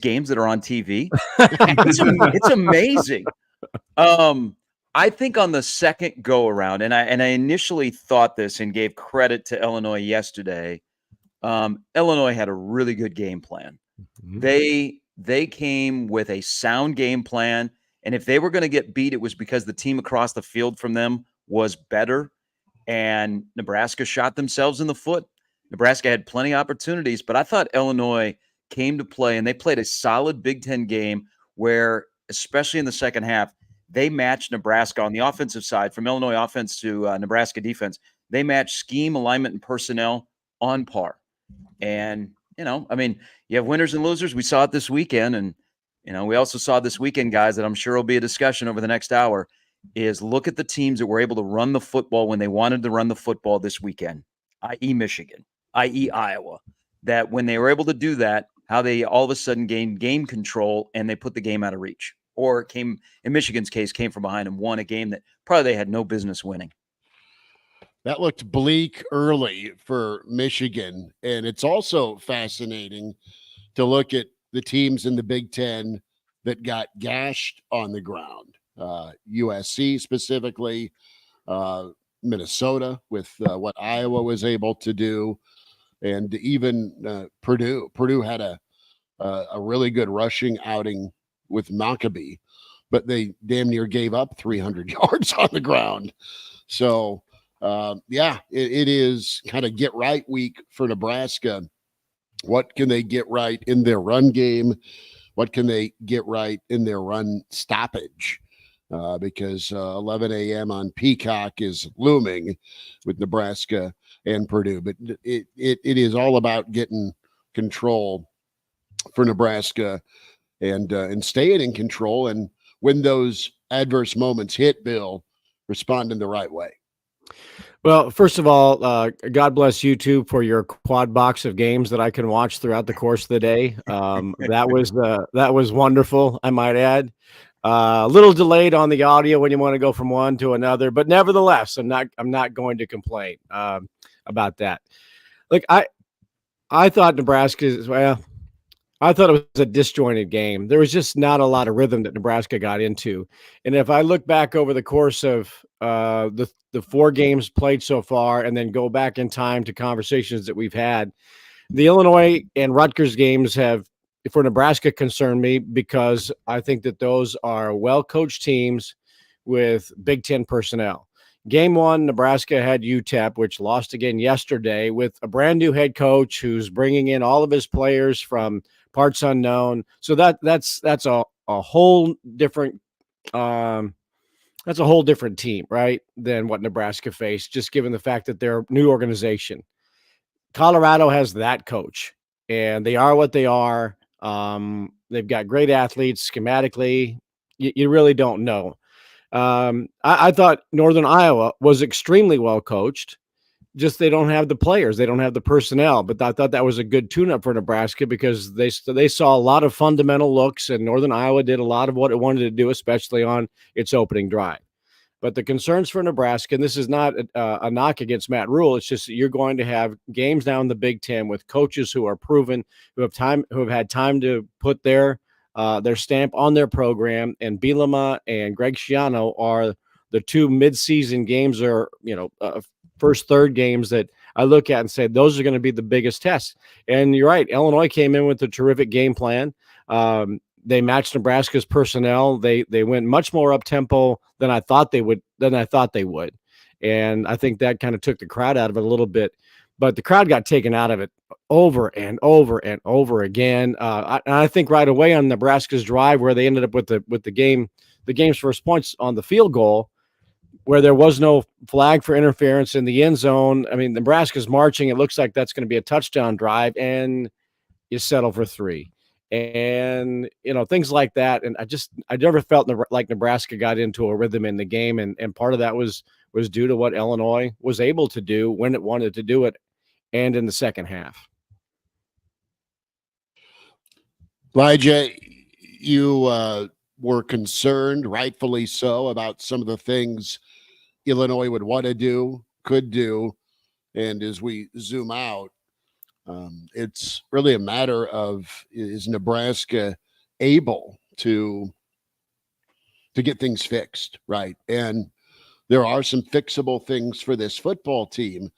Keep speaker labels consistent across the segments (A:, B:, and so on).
A: games that are on TV. It's amazing. I think on the second go around, and I initially thought this and gave credit to Illinois yesterday. Illinois had a really good game plan.
B: Mhm.
A: They came with a sound game plan, and if they were going to get beat, it was because the team across the field from them was better, and Nebraska shot themselves in the foot. Nebraska had plenty of opportunities, but I thought Illinois came to play, and they played a solid Big Ten game where, especially in the second half, they matched Nebraska on the offensive side, from Illinois offense to Nebraska defense. They matched scheme, alignment, and personnel on par. And, I mean, you have winners and losers. We saw it this weekend. And, we also saw this weekend, guys, that I'm sure will be a discussion over the next hour, is look at the teams that were able to run the football when they wanted to run the football this weekend, i.e. Michigan, i.e. Iowa, that when they were able to do that, how they all of a sudden gained game control and they put the game out of reach. Or came, in Michigan's case, came from behind and won a game that probably they had no business winning.
C: That looked bleak early for Michigan. And it's also fascinating to look at the teams in the Big Ten that got gashed on the ground. USC specifically, Minnesota with what Iowa was able to do, and even Purdue. Purdue had a really good rushing outing with Maccabee, but they damn near gave up 300 yards on the ground. So, it is kind of get right week for Nebraska. What can they get right in their run game? What can they get right in their run stoppage? Because 11 a.m. on Peacock is looming with Nebraska and Purdue. But it is all about getting control for Nebraska and staying in control. And when those adverse moments hit, Bill, respond in the right way.
B: Well, first of all, God bless YouTube for your quad box of games that I can watch throughout the course of the day. That was wonderful, I might add. A little delayed on the audio when you want to go from one to another, but nevertheless, I'm not going to complain about that. Look, I thought I thought it was a disjointed game. There was just not a lot of rhythm that Nebraska got into. And if I look back over the course of the 4 games played so far and then go back in time to conversations that we've had, the Illinois and Rutgers games have, for Nebraska, concerned me because I think that those are well-coached teams with Big Ten personnel. Game 1, Nebraska had UTEP, which lost again yesterday, with a brand new head coach who's bringing in all of his players from parts unknown. So that's a whole different team, right, than what Nebraska faced, just given the fact that they're a new organization. Colorado has that coach, and they are what they are. They've got great athletes schematically. You really don't know. I thought Northern Iowa was extremely well coached. Just they don't have the players, they don't have the personnel. But I thought that was a good tune-up for Nebraska because they saw a lot of fundamental looks, and Northern Iowa did a lot of what it wanted to do, especially on its opening drive. But the concerns for Nebraska, and this is not a knock against Matt Rule, it's just that you're going to have games now in the Big Ten with coaches who are proven, who have had time to put their stamp on their program, and Bielema and Greg Schiano are the 2 midseason games, or first third games that I look at and say those are going to be the biggest tests. And you're right, Illinois came in with a terrific game plan. They matched Nebraska's personnel. They went much more up tempo than I thought they would. And I think that kind of took the crowd out of it a little bit. But the crowd got taken out of it over and over and over again. I think right away on Nebraska's drive, where they ended up with the game's first points on the field goal, where there was no flag for interference in the end zone. I mean, Nebraska's marching. It looks like that's going to be a touchdown drive, and you settle for 3. And, things like that. And I never felt like Nebraska got into a rhythm in the game. And part of that was due to what Illinois was able to do when it wanted to do it, and in the second half.
C: Elijah, you were concerned, rightfully so, about some of the things Illinois would want to do, could do. And as we zoom out, It's really a matter of, is Nebraska able to get things fixed, right? And there are some fixable things for this football team.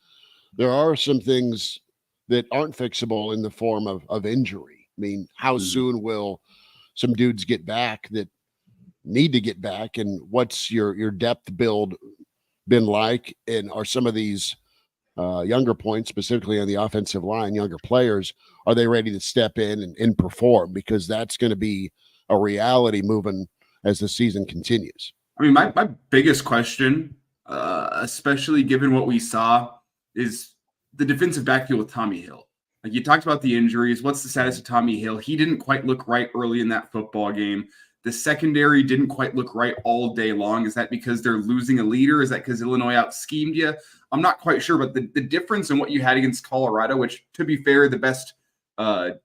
C: There are some things that aren't fixable in the form of injury. I mean, how soon will some dudes get back that need to get back? And what's your depth build been like? And are some of these younger points, specifically on the offensive line, younger players, are they ready to step in and perform? Because that's going to be a reality moving as the season continues.
D: I mean, my biggest question, especially given what we saw, is the defensive backfield with Tommy Hill. Like, you talked about the injuries. What's the status of Tommy Hill? He didn't quite look right early in that football game. The secondary didn't quite look right all day long. Is that because they're losing a leader? Is that because Illinois out-schemed you? I'm not quite sure, but the difference in what you had against Colorado, which, to be fair, the best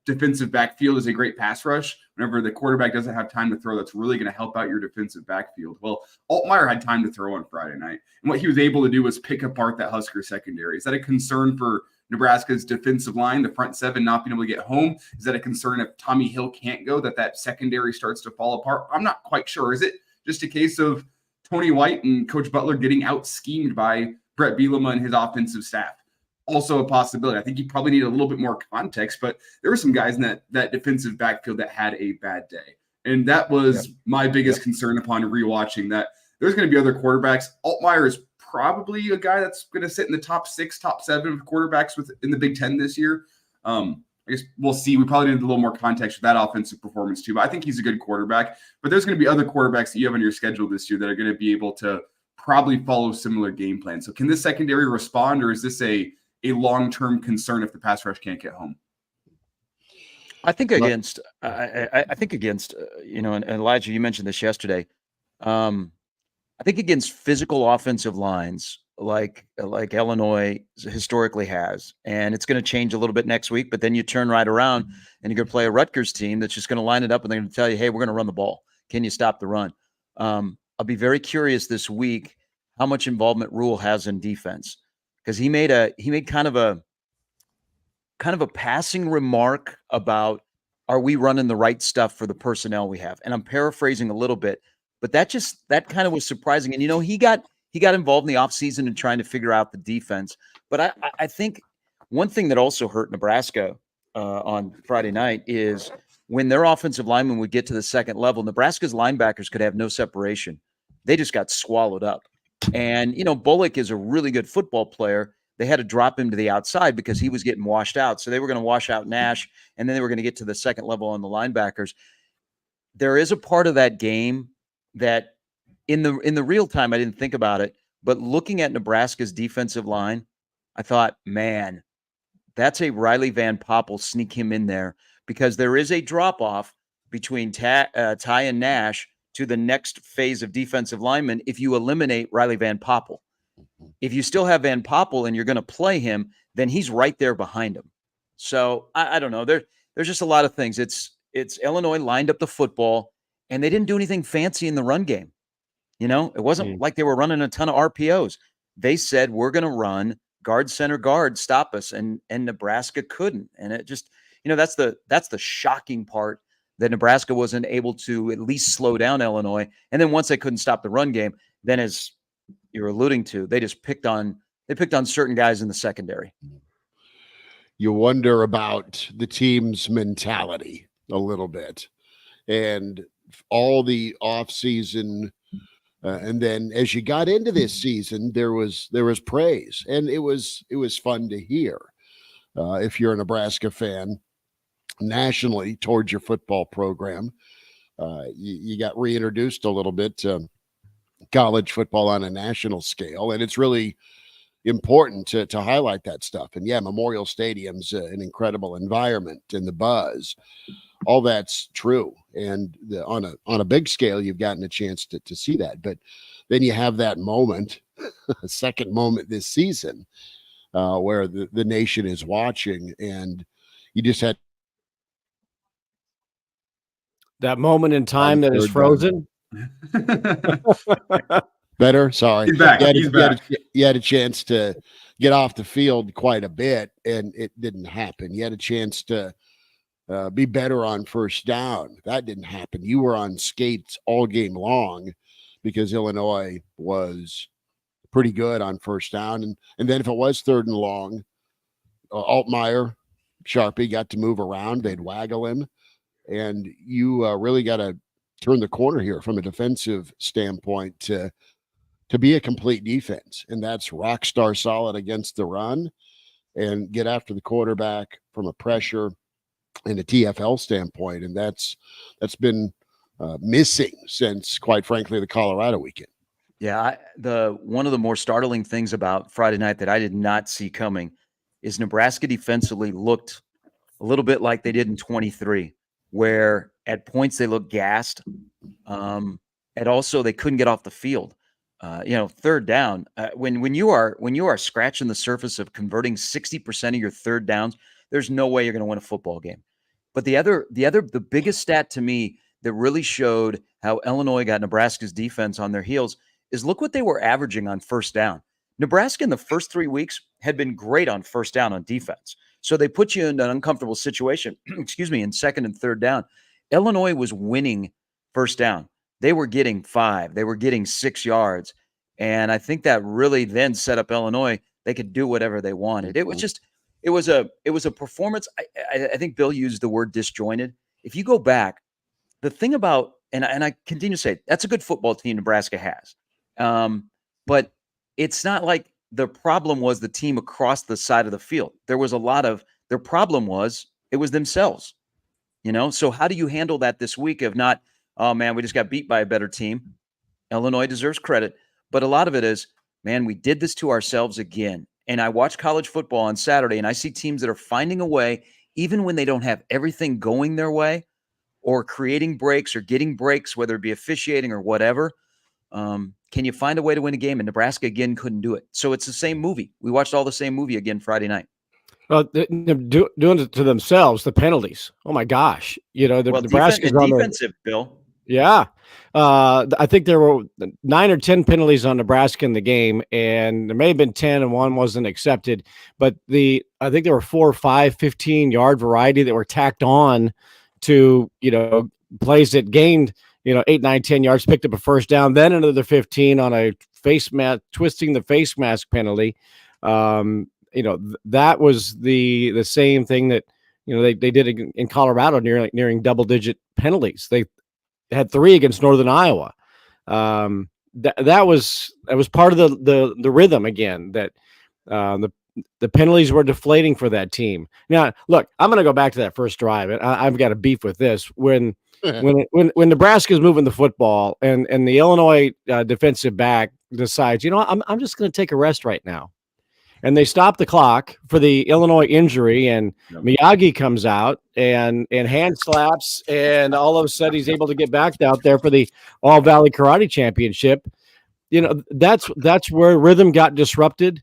D: defensive backfield is a great pass rush. Whenever the quarterback doesn't have time to throw, that's really going to help out your defensive backfield. Well, Altmaier had time to throw on Friday night, and what he was able to do was pick apart that Husker secondary. Is that a concern for Nebraska's defensive line, the front seven not being able to get home? Is that a concern if Tommy Hill can't go, that secondary starts to fall apart? I'm not quite sure. Is it just a case of Tony White and Coach Butler getting out-schemed by Brett Bielema and his offensive staff? Also a possibility. I think you probably need a little bit more context, but there were some guys in that defensive backfield that had a bad day. And that was my biggest concern upon rewatching that. There's going to be other quarterbacks. Altmaier is probably a guy that's going to sit in the top 6, top 7 of quarterbacks in the Big Ten this year. I guess we'll see. We probably need a little more context for that offensive performance too, but I think he's a good quarterback. But there's going to be other quarterbacks that you have on your schedule this year that are going to be able to probably follow similar game plans. So can this secondary respond, or is this a long-term concern if the pass rush can't get home?
A: I think against, and Elijah, you mentioned this yesterday. I think against physical offensive lines like Illinois historically has, and it's going to change a little bit next week, but then you turn right around and you're going to play a Rutgers team that's just going to line it up and they're going to tell you, hey, we're going to run the ball. Can you stop the run? I'll be very curious this week how much involvement Rule has in defense, because he made kind of a passing remark about, are we running the right stuff for the personnel we have? And I'm paraphrasing a little bit, but that kind of was surprising. And, he got involved in the offseason and trying to figure out the defense. But I think one thing that also hurt Nebraska on Friday night is when their offensive linemen would get to the second level, Nebraska's linebackers could have no separation. They just got swallowed up. And, Bullock is a really good football player. They had to drop him to the outside because he was getting washed out. So they were going to wash out Nash, and then they were going to get to the second level on the linebackers. There is a part of that game that in the real time, I didn't think about it, but looking at Nebraska's defensive line, I thought, man, that's a Riley Van Poppel, sneak him in there, because there is a drop-off between Ty and Nash to the next phase of defensive linemen if you eliminate Riley Van Poppel. If you still have Van Poppel and you're going to play him, then he's right there behind him. So I don't know. There's just a lot of things. It's Illinois lined up the football, and they didn't do anything fancy in the run game. It wasn't like they were running a ton of RPOs. They said, we're going to run guard, center, guard, stop us. And Nebraska couldn't. And it just, that's the shocking part, that Nebraska wasn't able to at least slow down Illinois. And then once they couldn't stop the run game, then as you're alluding to, they just picked on certain guys in the secondary.
C: You wonder about the team's mentality a little bit, and all the offseason. And then as you got into this season, there was praise, and it was fun to hear. If you're a Nebraska fan nationally towards your football program, you got reintroduced a little bit to college football on a national scale, and it's really important to highlight that stuff. And Memorial Stadium's an incredible environment, and the buzz, all that's true. And on a big scale, you've gotten a chance to see that. But then you have that moment, a second moment this season, where the nation is watching, and you just had
B: that moment in time that is frozen.
C: Better. Sorry.
D: He's back. He's back.
C: You had a chance to get off the field quite a bit, and it didn't happen. You had a chance to be better on first down. That didn't happen. You were on skates all game long because Illinois was pretty good on first down. And then if it was 3rd and long, Altmaier, Sharpie got to move around. They'd waggle him. And you really got to turn the corner here from a defensive standpoint to be a complete defense. And that's rock star solid against the run and get after the quarterback from a pressure and a TFL standpoint. And that's been missing since, quite frankly, the Colorado weekend.
A: Yeah, one of the more startling things about Friday night that I did not see coming is Nebraska defensively looked a little bit like they did in 23, where at points they looked gassed, and also they couldn't get off the field. 3rd down, when you are scratching the surface of converting 60% of your 3rd downs, there's no way you're going to win a football game. But the biggest stat to me that really showed how Illinois got Nebraska's defense on their heels is look what they were averaging on first down. Nebraska in the first 3 weeks had been great on first down on defense. So they put you in an uncomfortable situation, in 2nd and 3rd down. Illinois was winning first down. They were getting 5. They were getting 6 yards. And I think that really then set up Illinois. They could do whatever they wanted. It was a performance. I think Bill used the word disjointed. If you go back, the thing about, and I continue to say, that's a good football team Nebraska has. But it's not like the problem was the team across the side of the field. There was their problem was it was themselves, So how do you handle that this week of not, oh man, we just got beat by a better team? Illinois deserves credit, but a lot of it is, man, we did this to ourselves again. And I watch college football on Saturday and I see teams that are finding a way, even when they don't have everything going their way or creating breaks or getting breaks, whether it be officiating or whatever. Can you find a way to win a game? And Nebraska, again, couldn't do it. So it's the same movie. We watched all the same movie again Friday night.
B: Well, they're doing it to themselves, the penalties. Oh, my gosh. Nebraska's
A: defensive, Bill.
B: Yeah. I think there were 9 or 10 penalties on Nebraska in the game, and there may have been 10 and one wasn't accepted. But I think there were 4 or 5 15-yard variety that were tacked on to, plays that gained, 8, 9, 10 yards, picked up a first down, then another 15 on a face mask, twisting the face mask penalty. That was the same thing that, they did in Colorado nearing double-digit penalties. They had 3 against Northern Iowa. That was part of the rhythm again, that the penalties were deflating for that team. Now, look, I'm going to go back to that first drive, and I've got a beef with this. When Nebraska's moving the football and the Illinois defensive back decides, I'm just going to take a rest right now. And they stop the clock for the Illinois injury, and Miyagi comes out and hand slaps, and all of a sudden he's able to get back out there for the All Valley Karate Championship. That's where rhythm got disrupted,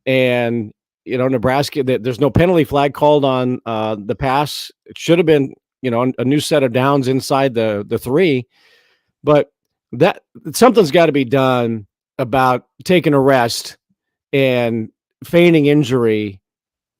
B: and Nebraska. There's no penalty flag called on the pass. It should have been a new set of downs inside the 3, but that something's got to be done about taking a rest and feigning injury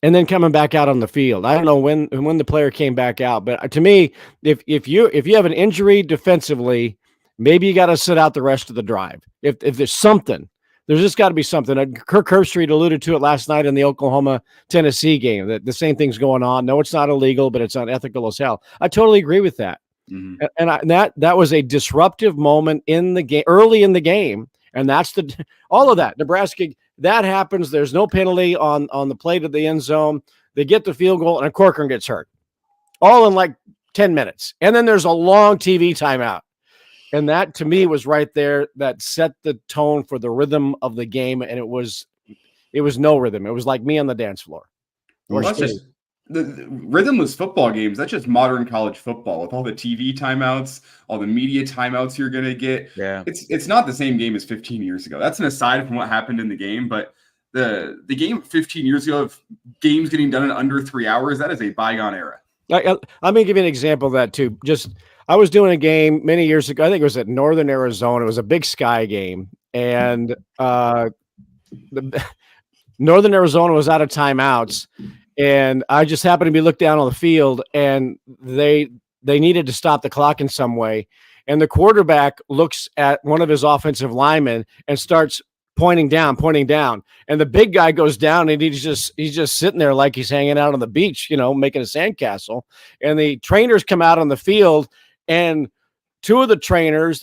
B: and then coming back out on the field. I don't know when the player came back out, but to me, if you have an injury defensively, maybe you got to sit out the rest of the drive. If there's something, there's just got to be something. Kirk Herbstreit alluded to it last night in the Oklahoma-Tennessee game, that the same thing's going on. No, it's not illegal, but it's unethical as hell. I totally agree with that. Mm-hmm. And that was a disruptive moment in the game, early in the game. And that's all of that. Nebraska, that happens. There's no penalty on the play to the end zone. They get the field goal, and Corcoran gets hurt. All in like 10 minutes. And then there's a long TV timeout. And that, to me, was right there that set the tone for the rhythm of the game. And it was no rhythm. It was like me on the dance floor.
D: Well, that's just the rhythmless football games. That's just modern college football with all the TV timeouts, all the media timeouts you're going to get.
A: Yeah.
D: It's not the same game as 15 years ago. That's an aside from what happened in the game. But the game 15 years ago of games getting done in under 3 hours, that is a bygone era.
B: I'm going to give you an example of that, too. I was doing a game many years ago. I think it was at Northern Arizona. It was a Big Sky game. And Northern Arizona was out of timeouts, and I just happened to be looked down on the field, and they needed to stop the clock in some way. And the quarterback looks at one of his offensive linemen and starts pointing down. And the big guy goes down, and he's just sitting there like he's hanging out on the beach, making a sandcastle. And the trainers come out on the field, and two of the trainers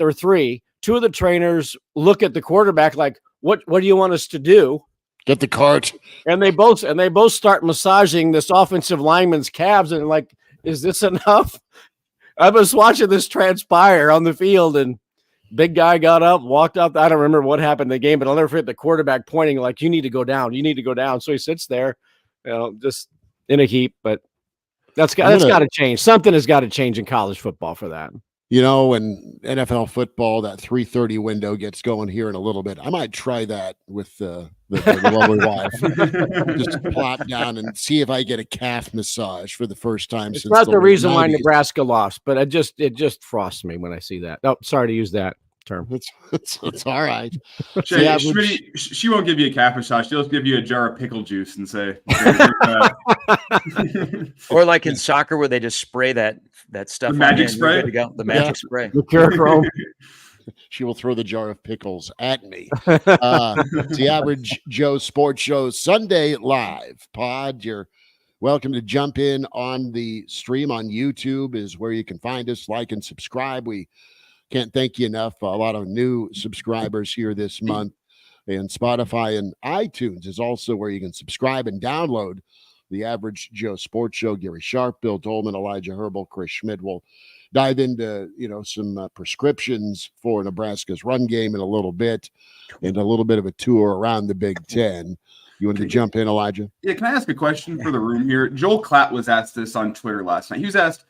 B: look at the quarterback like, what do you want us to do?
C: Get the cart.
B: And they both start massaging this offensive lineman's calves, and like, is this enough? I was watching this transpire on the field, and big guy got up, walked out. I don't remember what happened in the game, but I'll never forget the quarterback pointing like, you need to go down. So he sits there, just in a heap. But that's got to change. Something has got to change in college football for that.
C: When NFL football, that 3:30 window gets going here in a little bit, I might try that with the lovely wife. Just plop down and see if I get a calf massage for the first time.
B: It's not the reason why Nebraska lost, but it just frosts me when I see that. Oh, sorry to use that term.
C: It's all right.
D: She won't give you a calf massage. She'll just give you a jar of pickle juice and say,
A: or like in soccer where they just spray that stuff.
D: The magic spray.
A: The magic spray.
B: The Curachrome.
C: She will throw the jar of pickles at me. It's the Average Joe Sports Show Sunday Live pod. You're welcome to jump in on the stream on YouTube is where you can find us, like and subscribe. We can't thank you enough. A lot of new subscribers here this month. And Spotify and iTunes is also where you can subscribe and download the Average Joe Sports Show. Gary Sharp, Bill Doleman, Elijah Herbel, Chris Schmidt will dive into, some prescriptions for Nebraska's run game in a little bit and a little bit of a tour around the Big Ten. You wanted to jump in, Elijah?
D: Yeah, can I ask a question for the room here? Joel Klatt was asked this on Twitter last night. He was asked,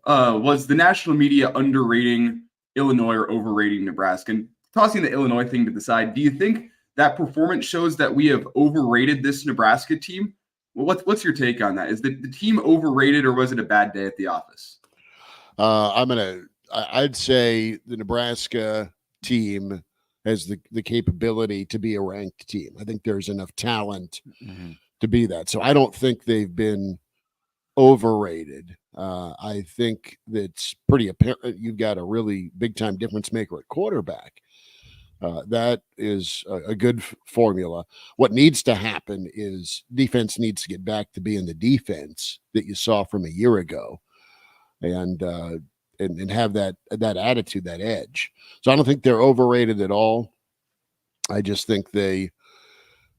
D: was the national media underrating Illinois or overrating Nebraska? And tossing the Illinois thing to the side, do you think that performance shows that we have overrated this Nebraska team? Well, what's your take on that? Is the team overrated, or was it a bad day at the office?
C: I'd say the Nebraska team has the capability to be a ranked team. I think there's enough talent to be that. So I don't think they've been overrated. I think that's pretty apparent. You've got a really big time difference maker at quarterback. That is a good formula. What needs to happen is defense needs to get back to being the defense that you saw from a year ago, and have that attitude, that edge. So I don't think they're overrated at all. I just think they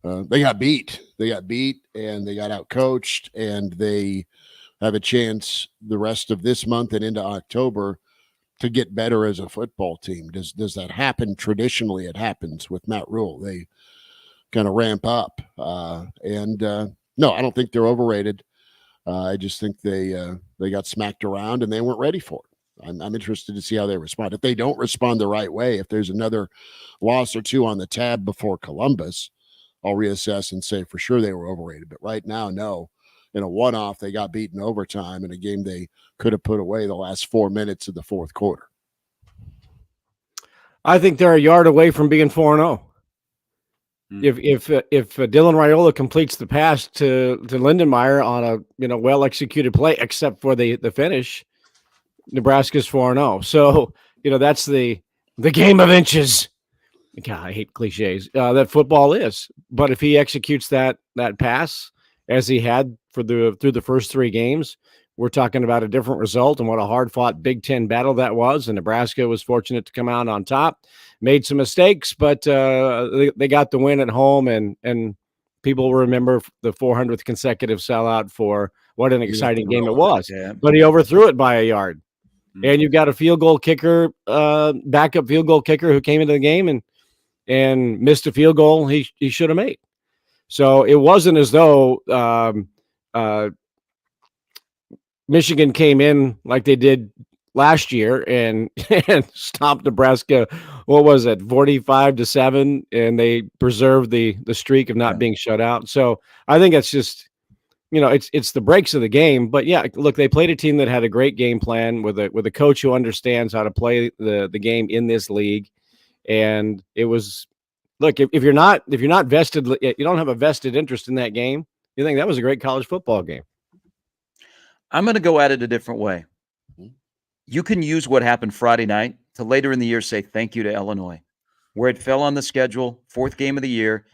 C: got beat. They got beat and they got outcoached, and they have a chance the rest of this month and into October to get better as a football team. Does that happen? Traditionally, it happens with Matt Rule. They kind of ramp up. No, I don't think they're overrated. I just think they got smacked around and they weren't ready for it. I'm interested to see how they respond. If they don't respond the right way, if there's another loss or two on the tab before Columbus, I'll reassess and say for sure they were overrated. But right now, no. In a one-off, they got beaten overtime in a game they could have put away the last 4 minutes of the fourth quarter.
B: I think they're a yard away from being 4-0. If Dylan Raiola completes the pass to Lindenmeyer on a well-executed play, except for the finish, Nebraska's 4-0. So that's the game of inches. God, I hate cliches. That football is. But if he executes that pass as he had through the first three games, we're talking about a different result, and what a hard-fought Big Ten battle that was. And Nebraska was fortunate to come out on top, made some mistakes, but they got the win at home, and people will remember the 400th consecutive sellout for what an exciting game it was. Yeah. But he overthrew it by a yard. Mm-hmm. And you've got a field goal kicker, backup field goal kicker who came into the game and missed a field goal he should have made. So it wasn't as though Michigan came in like they did last year and stopped Nebraska. What was it, 45-7, and they preserved the streak of not being shut out. So I think it's just, it's the breaks of the game. But yeah, look, they played a team that had a great game plan with a coach who understands how to play the game in this league, and it was look, if you're not vested, you don't have a vested interest in that game. You think that was a great college football game.
A: I'm going to go at it a different way.
C: Mhm.
A: You can use what happened Friday night to later in the year say thank you to Illinois, where it fell on the schedule, 4th game of the year.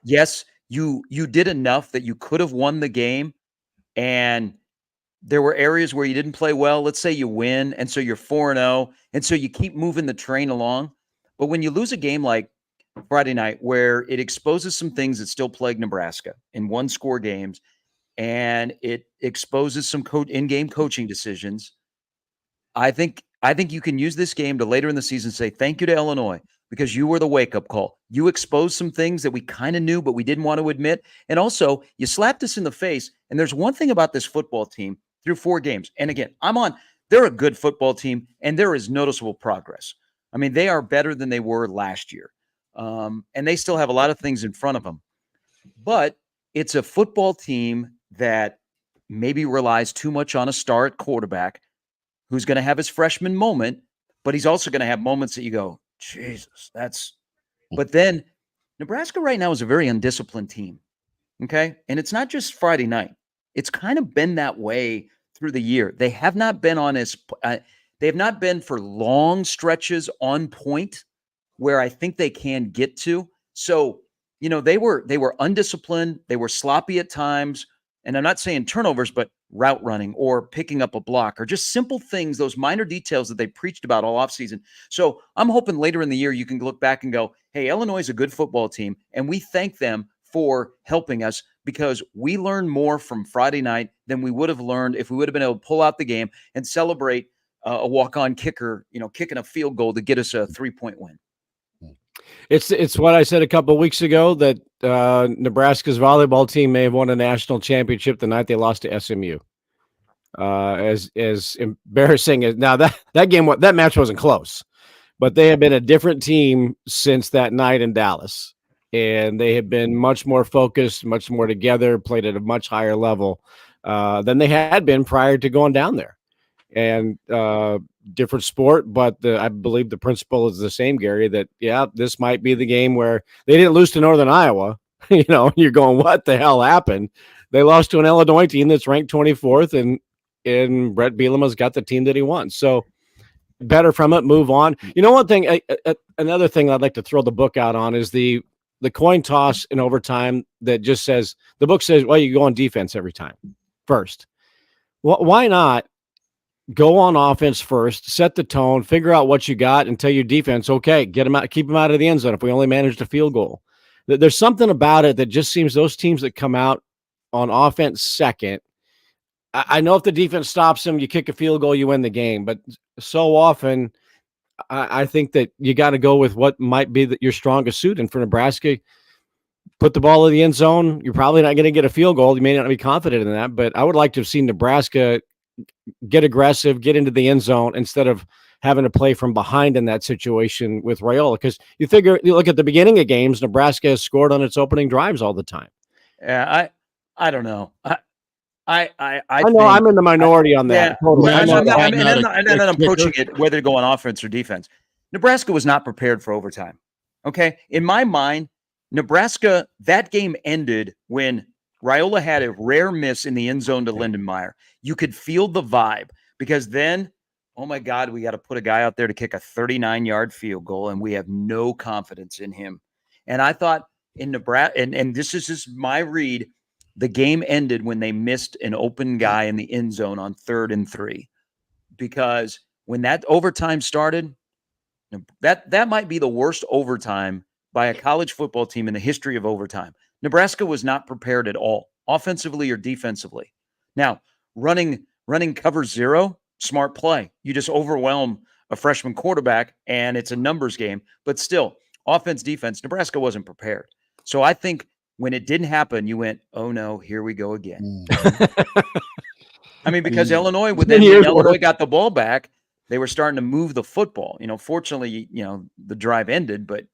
A: Yes, you did enough that you could have won the game, and there were areas where you didn't play well. Let's say you win, and so you're 4-0, and so you keep moving the train along. But when you lose a game like Friday night, where it exposes some things that still plague Nebraska in one-score games, and it exposes some in-game coaching decisions, I think you can use this game to later in the season say thank you to Illinois because you were the wake-up call. You exposed some things that we kind of knew, but we didn't want to admit. And also, you slapped us in the face. And there's one thing about this football team through 4 games. And again, they're a good football team, and there is noticeable progress. I mean, they are better than they were last year. And they still have a lot of things in front of them. But it's a football team that maybe relies too much on a star at quarterback who's going to have his freshman moment, but he's also going to have moments that you go, Jesus, but then Nebraska right now is a very undisciplined team. Okay. And it's not just Friday night. It's kind of been that way through the year. They have not been they have not been for long stretches on point where I think they can get to. So, they were undisciplined. They were sloppy at times. And I'm not saying turnovers, but route running or picking up a block or just simple things, those minor details that they preached about all offseason. So I'm hoping later in the year you can look back and go, hey, Illinois is a good football team, and we thank them for helping us because we learned more from Friday night than we would have learned if we would have been able to pull out the game and celebrate a walk-on kicker, kicking a field goal to get us a 3-point win.
B: It's what I said a couple of weeks ago that Nebraska's volleyball team may have won a national championship the night they lost to SMU. As embarrassing as now that match wasn't close, but they have been a different team since that night in Dallas, and they have been much more focused, much more together, played at a much higher level than they had been prior to going down there. And different sport, but I believe the principle is the same, Gary, that, this might be the game where they didn't lose to Northern Iowa. You're going, what the hell happened? They lost to an Illinois team that's ranked 24th, and Brett Bielema's got the team that he wants. So better from it, move on. One thing, another thing I'd like to throw the book out on is the coin toss in overtime that just says, the book says, well, you go on defense every time first. Well, why not go on offense first, set the tone, figure out what you got, and tell your defense, okay, get them out, keep them out of the end zone if we only managed a field goal. There's something about it that just seems those teams that come out on offense second, I know if the defense stops them, you kick a field goal, you win the game. But so often, I think that you got to go with what might be your strongest suit. And for Nebraska, put the ball in the end zone. You're probably not going to get a field goal. You may not be confident in that, but I would like to have seen Nebraska get aggressive, get into the end zone instead of having to play from behind in that situation with Raiola. Because you look at the beginning of games, Nebraska has scored on its opening drives all the time.
A: Yeah, I don't know. I
B: know I'm in the minority on that.
A: Yeah,
B: Totally.
A: And I'm approaching it whether to go on offense or defense. Nebraska was not prepared for overtime. Okay, in my mind, Nebraska, that game ended when Raiola had a rare miss in the end zone to Lindenmeyer. You could feel the vibe because then, oh my God, we got to put a guy out there to kick a 39-yard field goal, and we have no confidence in him. And I thought in Nebraska, and this is just my read, the game ended when they missed an open guy in the end zone on 3rd and 3. Because when that overtime started, that might be the worst overtime by a college football team in the history of overtime. Nebraska was not prepared at all, offensively or defensively. Now, running cover 0, smart play. You just overwhelm a freshman quarterback, and it's a numbers game. But still, offense, defense, Nebraska wasn't prepared. So I think when it didn't happen, you went, oh, no, here we go again. I mean, because Illinois, when Illinois got the ball back, they were starting to move the football. Fortunately, the drive ended, but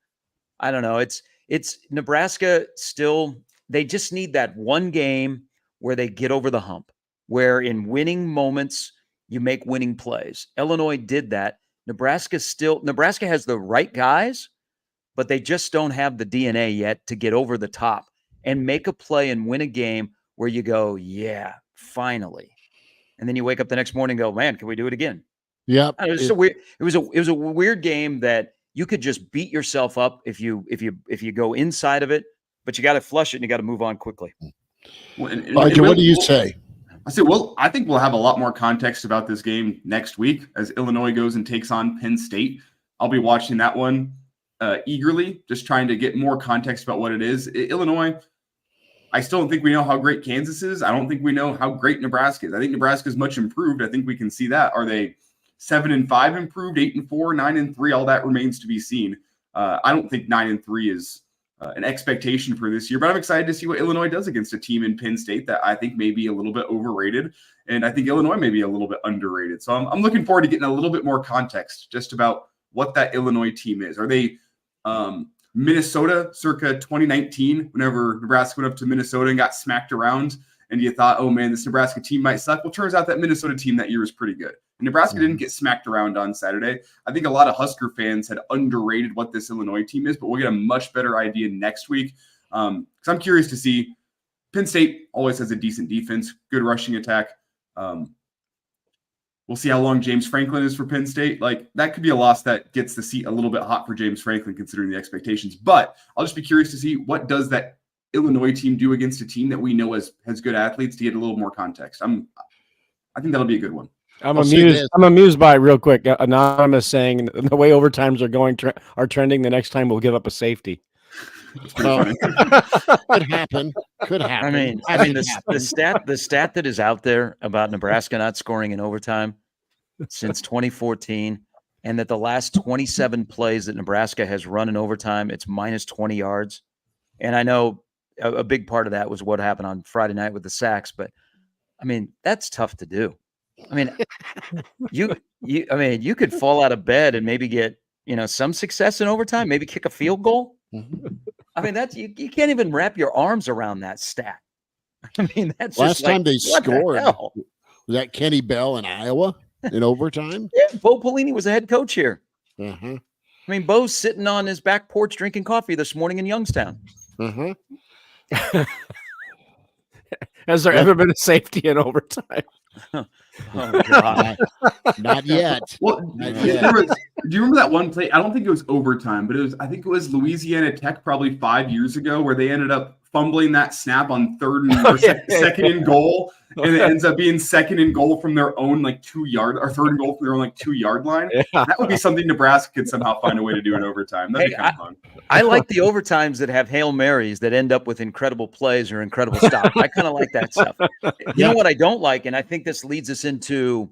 A: I don't know. It's Nebraska still, they just need that one game where they get over the hump, where in winning moments, you make winning plays. Illinois did that. Nebraska has the right guys, but they just don't have the DNA yet to get over the top and make a play and win a game where you go, yeah, finally. And then you wake up the next morning and go, man, can we do it again?
C: Yep.
A: It was a weird game that you could just beat yourself up if you go inside of it, but you got to flush it and you got to move on quickly.
C: Elijah, what do you say?
D: I say, well, I think we'll have a lot more context about this game next week as Illinois goes and takes on Penn State. I'll be watching that one eagerly, just trying to get more context about what it is. Illinois, I still don't think we know how great Kansas is. I don't think we know how great Nebraska is. I think Nebraska is much improved. I think we can see that. Are they 7-5 improved, 8-4, 9-3? All that remains to be seen. I don't think 9-3 is an expectation for this year, but I'm excited to see what Illinois does against a team in Penn State that I think may be a little bit overrated, and I think Illinois may be a little bit underrated. So I'm looking forward to getting a little bit more context just about what that Illinois team is. Are they Minnesota circa 2019, whenever Nebraska went up to Minnesota and got smacked around, and you thought, oh man, this Nebraska team might suck? Well, turns out that Minnesota team that year was pretty good. And Nebraska didn't get smacked around on Saturday. I think a lot of Husker fans had underrated what this Illinois team is, but we'll get a much better idea next week. Because I'm curious to see. Penn State always has a decent defense, good rushing attack. We'll see how long James Franklin is for Penn State. Like, that could be a loss that gets the seat a little bit hot for James Franklin, considering the expectations. But I'll just be curious to see what does that Illinois team do against a team that we know has good athletes, to get a little more context. I think that'll be a good one.
B: I'm amused by, real quick, Anonymous saying the way overtimes are going are trending. The next time we'll give up a safety.
C: Could happen.
A: I mean, the stat that is out there about Nebraska not scoring in overtime since 2014, and that the last 27 plays that Nebraska has run in overtime, it's minus 20 yards. And I know a big part of that was what happened on Friday night with the sacks, but I mean, that's tough to do. I mean, you could fall out of bed and maybe get, some success in overtime, maybe kick a field goal. I mean, that's you can't even wrap your arms around that stat. I mean, that's
C: last
A: just
C: time they scored.
A: Was
C: that Kenny Bell in Iowa in overtime?
A: Yeah, Bo Pelini was the head coach here.
C: Uh-huh.
A: I mean, Bo's sitting on his back porch drinking coffee this morning in Youngstown.
C: Uh-huh.
B: Has there ever been a safety in overtime?
A: Oh, God.
C: Not yet.
D: Well,
C: Not
D: do
C: yet.
D: you remember that one play? I don't think it was overtime, but I think it was Louisiana Tech probably 5 years ago, where they ended up fumbling that snap on second and goal, and it ends up being second and goal from their own 2 yard, or third and goal from their own 2 yard line. Yeah. That would be something Nebraska could somehow find a way to do in overtime. That'd be kind of fun.
A: I like the overtimes that have Hail Marys that end up with incredible plays or incredible stops. I kind of like that stuff. You know what I don't like, and I think this leads us into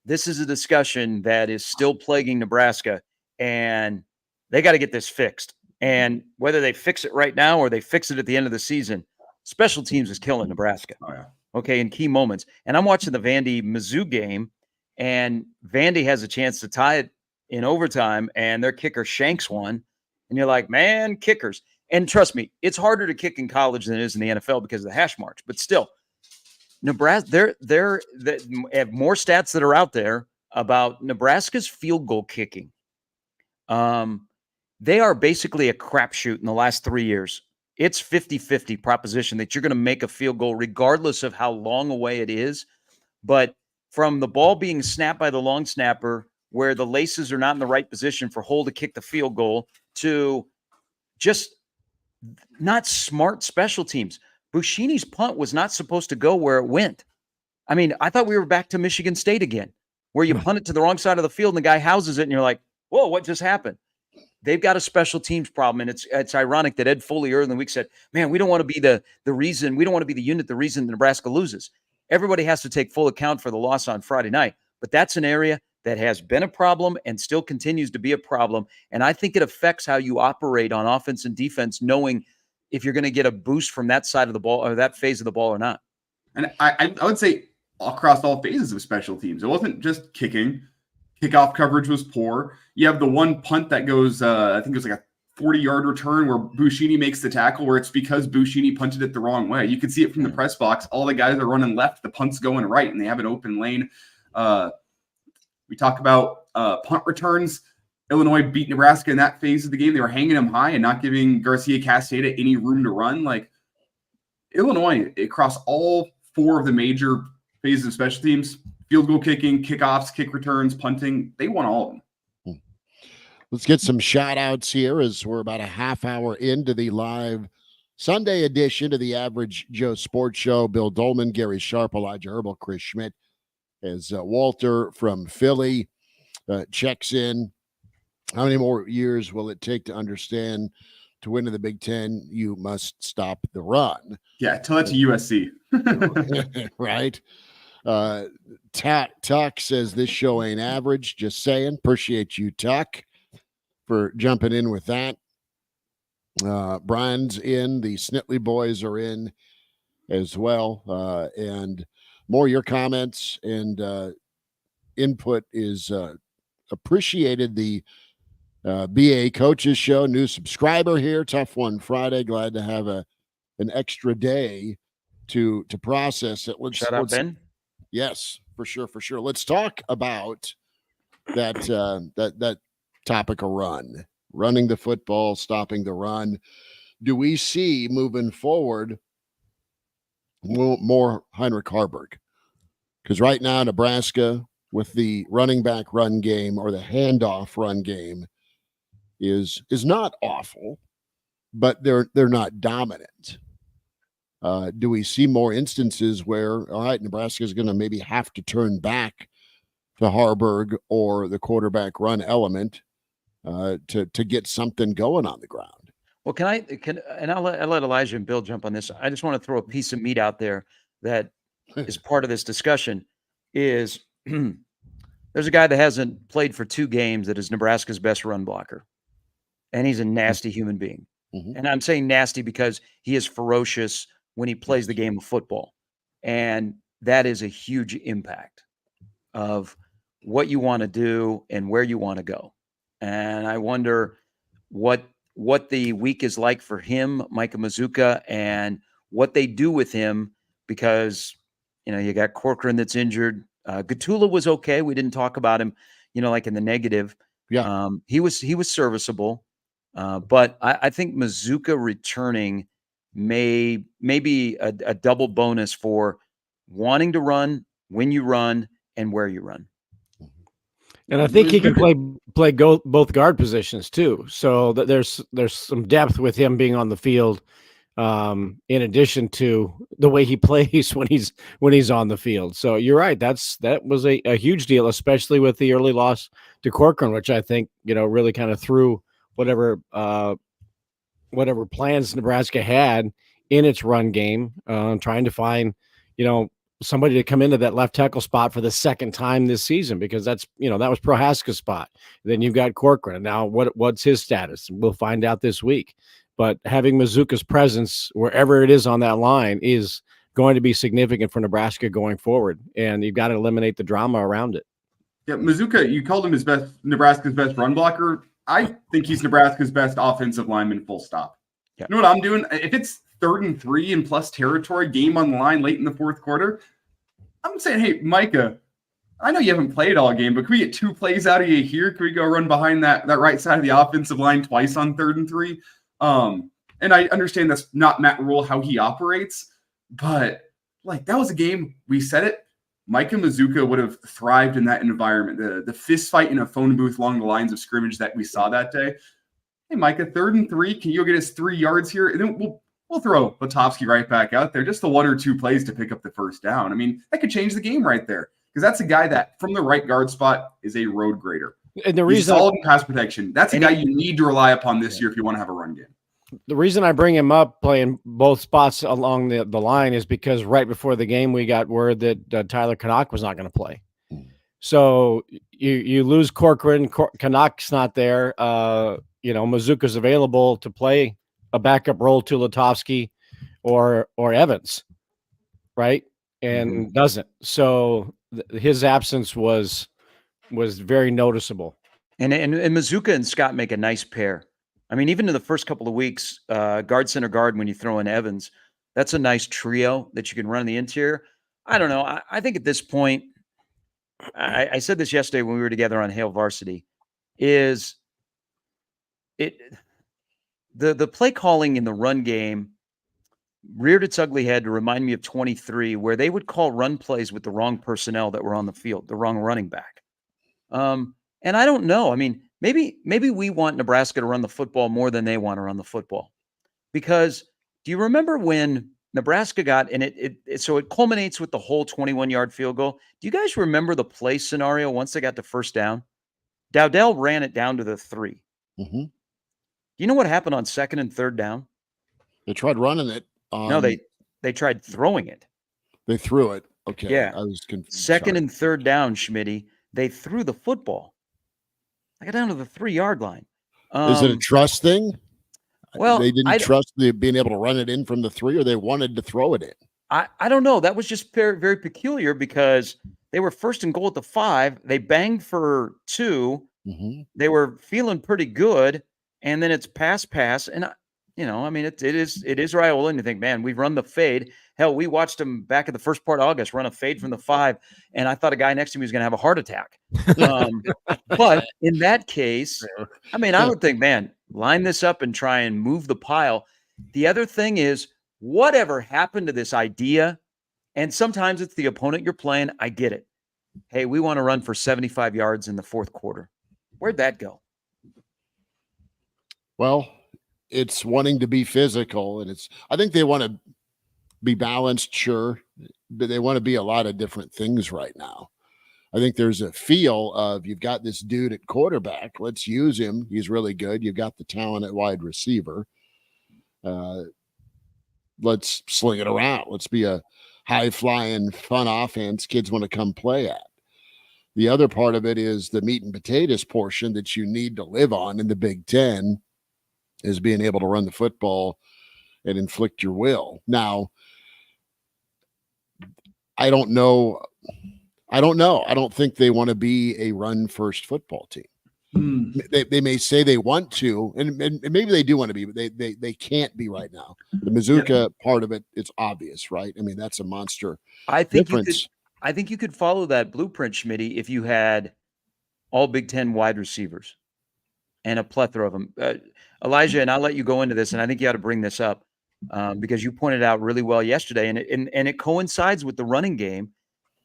A: this is a discussion that is still plaguing Nebraska, and they got to get this fixed. And whether they fix it right now or they fix it at the end of the season, special teams is killing Nebraska.
D: Oh, yeah.
A: Okay, in key moments. And I'm watching the Vandy-Mizzou game, and Vandy has a chance to tie it in overtime, and their kicker shanks one. And you're like, man, kickers. And trust me, it's harder to kick in college than it is in the NFL because of the hash marks. But still, Nebraska, they have more stats that are out there about Nebraska's field goal kicking. They are basically a crapshoot in the last 3 years. It's 50-50 proposition that you're going to make a field goal regardless of how long away it is. But from the ball being snapped by the long snapper, where the laces are not in the right position for Hull to kick the field goal, to just not smart special teams. Buschini's punt was not supposed to go where it went. I mean, I thought we were back to Michigan State again, where you punt it to the wrong side of the field and the guy houses it and you're like, whoa, what just happened? They've got a special teams problem, and it's ironic that Ed Foley earlier in the week said, man, we don't want to be the reason, we don't want to be the unit, the reason Nebraska loses. Everybody has to take full account for the loss on Friday night, but that's an area that has been a problem and still continues to be a problem, and I think it affects how you operate on offense and defense, knowing if you're going to get a boost from that side of the ball or that phase of the ball or not.
D: And I would say across all phases of special teams, it wasn't just kicking. Kickoff coverage was poor. You have the one punt that goes, I think it was like a 40-yard return where Buschini makes the tackle, where it's because Buschini punted it the wrong way. You could see it from the press box. All the guys are running left, the punt's going right, and they have an open lane. We talk about punt returns. Illinois beat Nebraska in that phase of the game. They were hanging him high and not giving Garcia Castaneda any room to run. Like Illinois, across all 4 of the major phases of special teams, field goal kicking, kickoffs, kick returns, punting, they won all of them.
C: Let's get some shout outs here as we're about a half hour into the live Sunday edition of the Average Joe Sports Show. Bill Doleman, Gary Sharp, Elijah Herbel, Chris Schmidt, as Walter from Philly checks in. How many more years will it take to understand to win in the Big Ten? You must stop the run.
D: Yeah, tell that to USC.
C: Right. Tuck says this show ain't average. Just saying. Appreciate you, Tuck, for jumping in with that. Brian's in. The Snitley boys are in as well. And more your comments and input is appreciated. The BA Coaches Show, new subscriber here. Tough one Friday. Glad to have an extra day to process it.
A: Shout out, Ben.
C: Yes, for sure. Let's talk about that topic of running the football, stopping the run. Do we see moving forward more Hinrich Harberg? Because right now Nebraska with the running back run game or the handoff run game is not awful, but they're not dominant. Do we see more instances where, all right, Nebraska is going to maybe have to turn back to Harberg or the quarterback run element to get something going on the ground?
A: Well, and I'll let Elijah and Bill jump on this. I just want to throw a piece of meat out there that is part of this discussion. Is there's a guy that hasn't played for 2 games that is Nebraska's best run blocker, and he's a nasty human being.
C: Mm-hmm.
A: And I'm saying nasty because he is ferocious when he plays the game of football. And that is a huge impact of what you want to do and where you want to go. And I wonder what the week is like for him, Micah Mazuka, and what they do with him, because, you got Corcoran that's injured. Gatula was okay. We didn't talk about him, like in the negative.
C: Yeah.
A: He was serviceable. But I think Mazuka returning may be a double bonus for wanting to run, when you run, and where you run.
B: And I think he can play both guard positions too. So that there's some depth with him being on the field, in addition to the way he plays when he's on the field. So you're right. That was a huge deal, especially with the early loss to Corcoran, which I think really kind of threw whatever plans Nebraska had in its run game, trying to find, somebody to come into that left tackle spot for the second time this season, because that's, that was Prohaska's spot. Then you've got Corcoran. Now what's his status? We'll find out this week. But having Mazuka's presence wherever it is on that line is going to be significant for Nebraska going forward. And you've got to eliminate the drama around it.
D: Yeah, Mazuka, you called him Nebraska's best run blocker. I think he's Nebraska's best offensive lineman, full stop.
A: Yeah.
D: You know what I'm doing? If it's 3rd and 3 and plus territory, game on the line late in the 4th quarter, I'm saying, hey, Micah, I know you haven't played all game, but can we get 2 plays out of you here? Can we go run behind that right side of the offensive line twice on 3rd and 3? And I understand that's not Matt Rule, how he operates, but that was a game, we said it, Micah Mazuka would have thrived in that environment. The fist fight in a phone booth along the lines of scrimmage that we saw that day. Hey, Micah, 3rd and 3. Can you go get us 3 yards here? And then we'll throw Latovsky right back out there. Just the 1 or 2 plays to pick up the first down. I mean, that could change the game right there, because that's a guy that from the right guard spot is a road grader.
B: And the
D: He's
B: reason
D: solid in pass protection. That's a guy you need to rely upon this year if you want to have a run game.
B: The reason I bring him up playing both spots along the line is because right before the game, we got word that Tyler Canuck was not going to play. So you lose Corcoran, Canuck's not there. Mazuka's available to play a backup role to Latovsky or Evans, right? And doesn't. So his absence was very noticeable.
A: And Mazuka and Scott make a nice pair. I mean, even in the first couple of weeks, guard, center, guard, when you throw in Evans, that's a nice trio that you can run in the interior. I don't know. I think at this point, I said this yesterday when we were together on Hail Varsity. is the play calling in the run game reared its ugly head to remind me of 23, where they would call run plays with the wrong personnel that were on the field, the wrong running back. And I don't know. I mean, maybe we want Nebraska to run the football more than they want to run the football. Because do you remember when Nebraska got, and so it culminates with the whole 21-yard field goal. Do you guys remember the play scenario once they got to first down? Dowdell ran it down to the 3.
C: Mm-hmm.
A: Do you know what happened on second and third down?
C: They tried running it.
A: No, they tried throwing it.
C: They threw it. Okay.
A: Yeah.
C: I was confused.
A: Second and third down, Schmitty, they threw the football. I got down to the 3-yard line.
C: Is it a trust thing?
A: Well,
C: they didn't trust being able to run it in from the 3, or they wanted to throw it in.
A: I don't know. That was just very, very peculiar because they were first and goal at the 5. They banged for 2.
C: Mm-hmm.
A: They were feeling pretty good, and then it's pass, and I mean, it is Raiola, and you think, man, we've run the fade. Hell, we watched him back in the first part of August run a fade from the 5, and I thought a guy next to me was going to have a heart attack. But in that case, I mean, I would think, man, line this up and try and move the pile. The other thing is, whatever happened to this idea, and sometimes it's the opponent you're playing, I get it. Hey, we want to run for 75 yards in the fourth quarter. Where'd that go?
C: Well, it's wanting to be physical, and I think they want to be balanced, sure, but they want to be a lot of different things right now. I think there's a feel of, you've got this dude at quarterback, let's use him. He's really good. You've got the talent at wide receiver. Let's sling it around. Let's be a high-flying, fun offense kids want to come play at. The other part of it is the meat and potatoes portion that you need to live on in the Big Ten, is being able to run the football and inflict your will. Now, I don't know. I don't think they want to be a run-first football team. They may say they want to, and maybe they do want to be, but they can't be right now. The Mazuka part of it, it's obvious, right? I mean, that's a monster difference.
A: I think you could follow that blueprint, Schmitty, if you had all Big Ten wide receivers and a plethora of them. Elijah, and I'll let you go into this, and I think you ought to bring this up because you pointed out really well yesterday, and it coincides with the running game,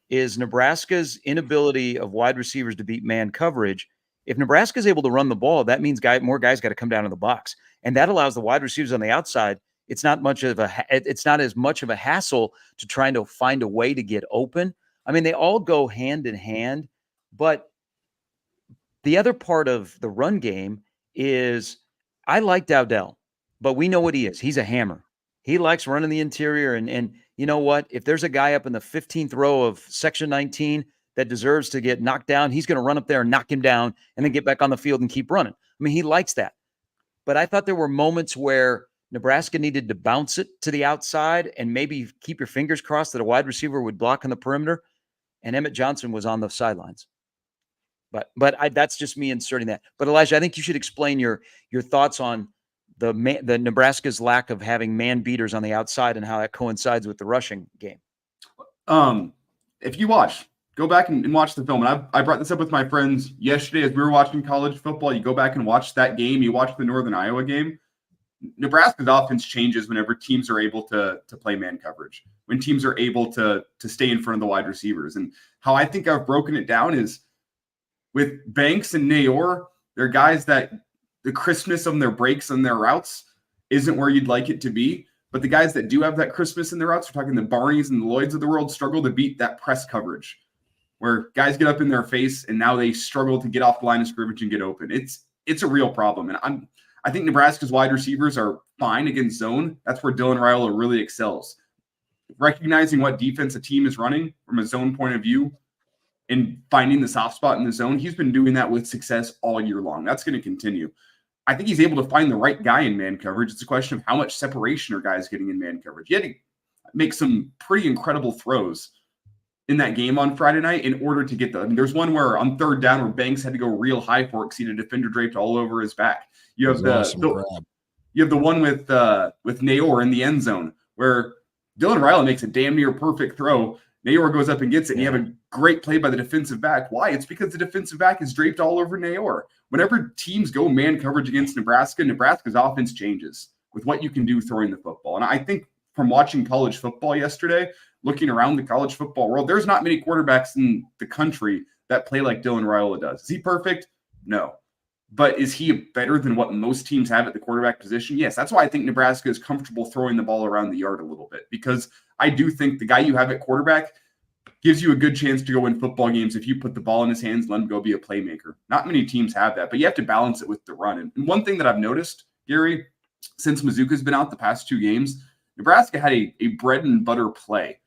A: is Nebraska's inability of wide receivers to beat man coverage. If Nebraska is able to run the ball, that means more guys got to come down to the box, and that allows the wide receivers on the outside. It's not as much of a hassle to trying to find a way to get open. I mean, they all go hand in hand, but the other part of the run game is, I like Dowdell, but we know what he is. He's a hammer. He likes running the interior, and you know what? If there's a guy up in the 15th row of Section 19 that deserves to get knocked down, he's going to run up there and knock him down and then get back on the field and keep running. I mean, he likes that. But I thought there were moments where Nebraska needed to bounce it to the outside and maybe keep your fingers crossed that a wide receiver would block on the perimeter, and Emmett Johnson was on the sidelines. But that's just me inserting that. But Elijah, I think you should explain your thoughts on the Nebraska's lack of having man beaters on the outside and how that coincides with the rushing game.
D: If you go back and watch the film. And I brought this up with my friends yesterday as we were watching college football. You go back and watch that game. You watch the Northern Iowa game. Nebraska's offense changes whenever teams are able to play man coverage, when teams are able to stay in front of the wide receivers. And how I think I've broken it down is, with Banks and Nayor, they're guys that the crispness of their breaks and their routes isn't where you'd like it to be. But the guys that do have that crispness in their routes, we're talking the Barneys and the Lloyds of the world, struggle to beat that press coverage, where guys get up in their face and now they struggle to get off the line of scrimmage and get open. It's a real problem. And I think Nebraska's wide receivers are fine against zone. That's where Dylan Raiola really excels. Recognizing what defense a team is running from a zone point of view and finding the soft spot in the zone, he's been doing that with success all year long. That's going to continue. I think he's able to find the right guy in man coverage. It's a question of how much separation are guys getting in man coverage. He had to make some pretty incredible throws in that game on Friday night in order to get there's one where on third down where Banks had to go real high for it because he had a defender draped all over his back. You have you have the one with Nayor in the end zone where Dylan Raiola makes a damn near perfect throw. Nayor goes up and gets it, and you have a great play by the defensive back. Why? It's because the defensive back is draped all over Nayor. Whenever teams go man coverage against Nebraska, Nebraska's offense changes with what you can do throwing the football. And I think from watching college football yesterday, looking around the college football world, there's not many quarterbacks in the country that play like Dylan Raiola does. Is he perfect? No. But is he better than what most teams have at the quarterback position? Yes. That's why I think Nebraska is comfortable throwing the ball around the yard a little bit, because I do think the guy you have at quarterback gives you a good chance to go win football games if you put the ball in his hands and let him go be a playmaker. Not many teams have that, but you have to balance it with the run. And one thing that I've noticed, Gary, since Mazuka's been out the past 2 games, Nebraska had a bread and butter play,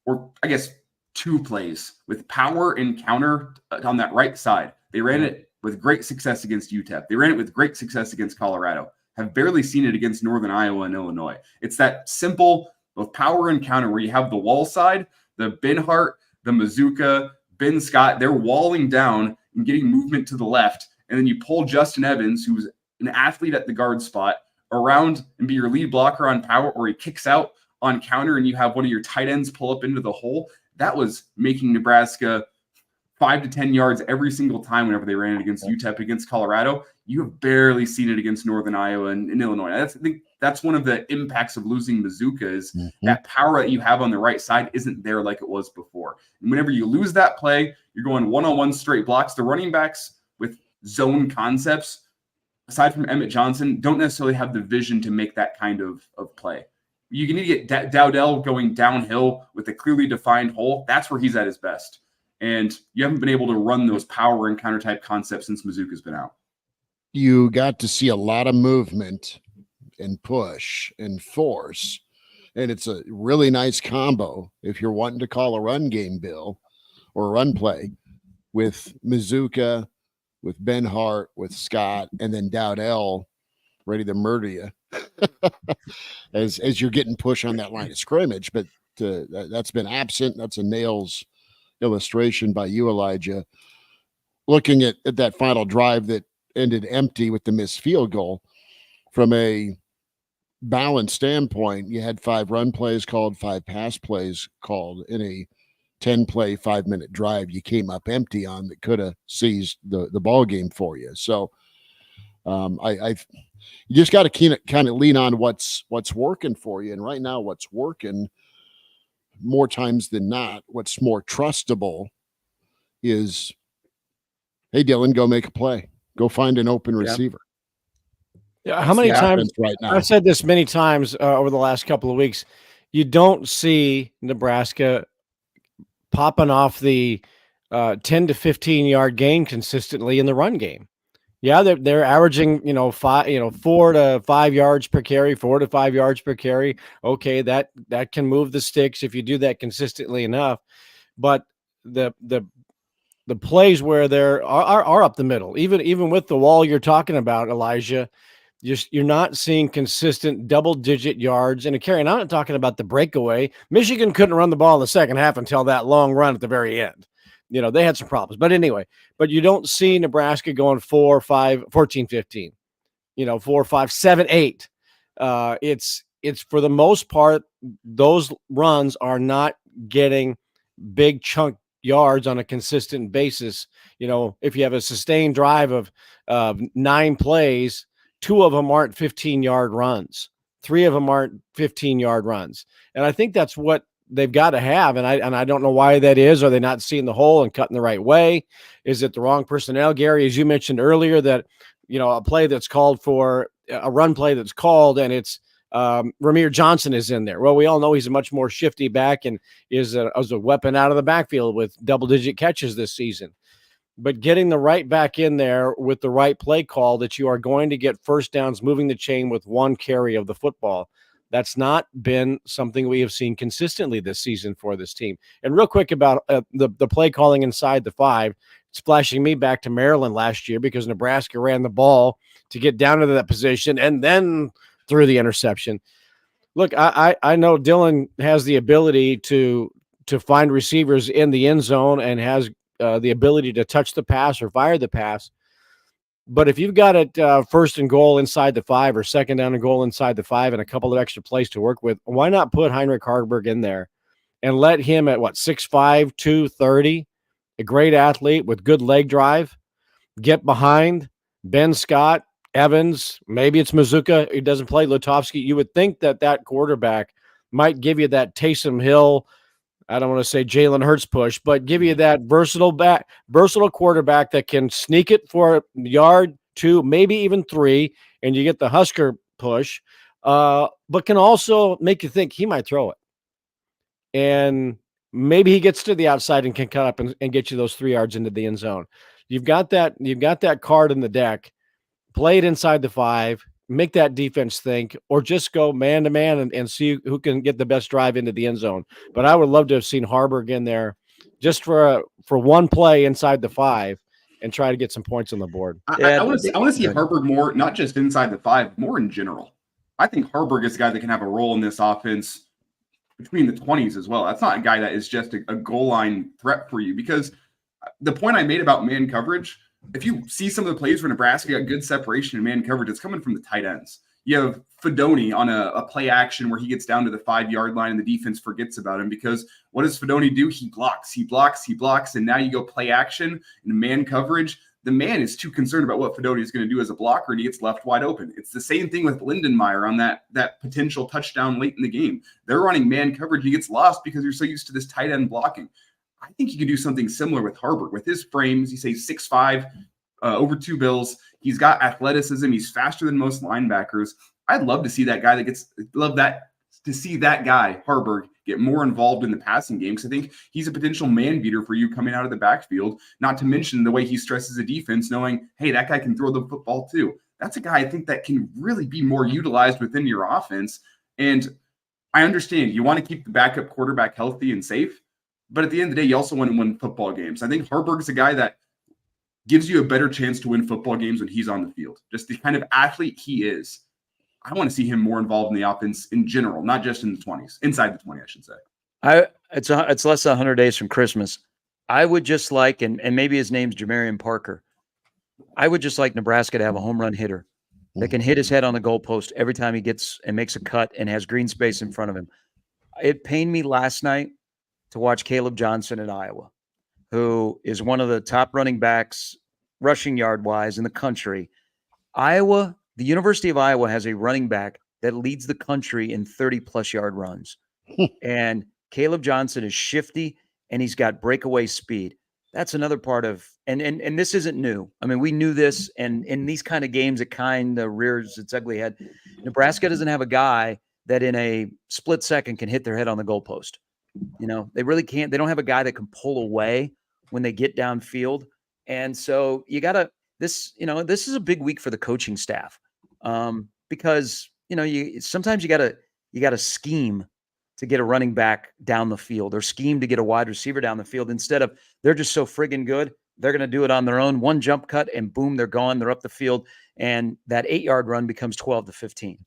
D: or I guess 2 plays with power and counter on that right side. They ran it with great success against UTEP. They ran it with great success against Colorado. Have barely seen it against Northern Iowa and Illinois. It's that simple, both power and counter, where you have the wall side, the Ben Hart, the Mazuka, Ben Scott, they're walling down and getting movement to the left. And then you pull Justin Evans, who's an athlete at the guard spot, around and be your lead blocker on power, or he kicks out on counter and you have one of your tight ends pull up into the hole. That was making Nebraska 5 to 10 yards every single time whenever they ran it against UTEP, against Colorado. You have barely seen it against Northern Iowa and Illinois. I think that's one of the impacts of losing Mazuka is that power that you have on the right side isn't there like it was before. And whenever you lose that play, you're going one-on-one straight blocks. The running backs with zone concepts, aside from Emmett Johnson, don't necessarily have the vision to make that kind of play. You need to get Dowdell going downhill with a clearly defined hole. That's where he's at his best. And you haven't been able to run those power and counter type concepts since Mazuka's been out.
C: You got to see a lot of movement and push and force. And it's a really nice combo if you're wanting to call a run game, Bill, or a run play with Mazuka, with Ben Hart, with Scott, and then Dowdell ready to murder you as you're getting pushed on that line of scrimmage. But that's been absent. That's a nails illustration by you, Elijah. Looking at that final drive that ended empty with the missed field goal, from a balance standpoint, you had 5 run plays called, 5 pass plays called in a 10-play, 5-minute drive. You came up empty on that could have seized the ball game for you. So you just got to kind of lean on what's working for you. And right now, what's working more times than not, what's more trustable is, hey, Dylan, go make a play. Go find an open receiver.
B: Yeah. How many times
C: right now?
B: I've said this many times over the last couple of weeks. You don't see Nebraska popping off the 10 to 15 yard gain consistently in the run game. Yeah, they're averaging 4 to 5 yards per carry, 4 to 5 yards per carry. Okay, that can move the sticks if you do that consistently enough. But the plays where there are up the middle, even with the wall you're talking about, Elijah, you're not seeing consistent double-digit yards in a carry. And I'm not talking about the breakaway. Michigan couldn't run the ball in the second half until that long run at the very end. They had some problems. But anyway, but you don't see Nebraska going 4, 5, 14, 15, 4, 5, 7, 8. It's for the most part, those runs are not getting big chunk yards on a consistent basis. If you have a sustained drive of 9 plays, 2 of them aren't 15-yard runs. 3 of them aren't 15-yard runs. And I think that's what they've got to have. And I don't know why that is. Are they not seeing the hole and cutting the right way? Is it the wrong personnel, Gary? As you mentioned earlier, that, a play that's called for a run play that's called, and it's Ramir Johnson is in there. Well, we all know he's a much more shifty back and is a weapon out of the backfield with double-digit catches this season. But getting the right back in there with the right play call, that you are going to get first downs moving the chain with 1 carry of the football. That's not been something we have seen consistently this season for this team. And real quick about the play calling inside the 5, it's flashing me back to Maryland last year, because Nebraska ran the ball to get down to that position and then threw the interception. Look, I know Dylan has the ability to find receivers in the end zone and has the ability to touch the pass or fire the pass. But if you've got it first and goal inside the 5 or second down and goal inside the 5 and a couple of extra plays to work with, why not put Hinrich Harberg in there and let him at 6'5", 230, a great athlete with good leg drive, get behind Ben Scott, Evans, maybe it's Mazuka, he doesn't play, Lutovsky. You would think that quarterback might give you that Taysom Hill, I don't want to say Jalen Hurts push, but give you that versatile quarterback that can sneak it for a yard, 2, maybe even 3, and you get the Husker push, but can also make you think he might throw it. And maybe he gets to the outside and can cut up and get you those 3 yards into the end zone. You've got that card in the deck. Play it inside the 5, make that defense think, or just go man to man and see who can get the best drive into the end zone. But I would love to have seen Harberg in there just for one play inside the 5 and try to get some points on the board.
D: I want to see Harberg more, not just inside the 5, more in general. I think Harberg is a guy that can have a role in this offense between the 20s as well. That's not a guy that is just a goal line threat for you, because the point I made about man coverage, if you see some of the plays where Nebraska got good separation in man coverage, it's coming from the tight ends. You have Fedoni on a play action where he gets down to the 5-yard line and the defense forgets about him, because what does Fedoni do? He blocks, and now you go play action in man coverage. The man is too concerned about what Fedoni is going to do as a blocker, and he gets left wide open. It's the same thing with Lindenmeyer on that potential touchdown late in the game. They're running man coverage. He gets lost because you're so used to this tight end blocking. I think you could do something similar with Harberg. With his frames, he says 6'5", over 2 bills. He's got athleticism. He's faster than most linebackers. I'd love to see that guy Harberg, get more involved in the passing game, because I think he's a potential man beater for you coming out of the backfield, not to mention the way he stresses the defense, knowing, hey, that guy can throw the football too. That's a guy I think that can really be more utilized within your offense. And I understand you want to keep the backup quarterback healthy and safe, but at the end of the day, you also want to win football games. I think Harburg's a guy that gives you a better chance to win football games when he's on the field. Just the kind of athlete he is. I want to see him more involved in the offense in general, not just in the 20s, inside the 20, I should say.
A: It's less than 100 days from Christmas. I would just like, and maybe his name's Jamarian Parker, I would just like Nebraska to have a home run hitter that can hit his head on the goalpost every time he gets and makes a cut and has green space in front of him. It pained me last night to watch Caleb Johnson in Iowa, who is one of the top running backs rushing yard wise in the country. The University of Iowa has a running back that leads the country in 30-plus yard runs. And Caleb Johnson is shifty, and he's got breakaway speed. That's another part of and this isn't new. I mean, we knew this, and in these kind of games, it kind of rears its ugly head. Nebraska doesn't have a guy that in a split second can hit their head on the goalpost. They really can't. They don't have a guy that can pull away when they get downfield. And so this is a big week for the coaching staff. Because sometimes you gotta scheme to get a running back down the field, or scheme to get a wide receiver down the field, instead of they're just so friggin' good. They're going to do it on their own. One jump cut and boom, they're gone. They're up the field. And that 8-yard run becomes 12 to 15.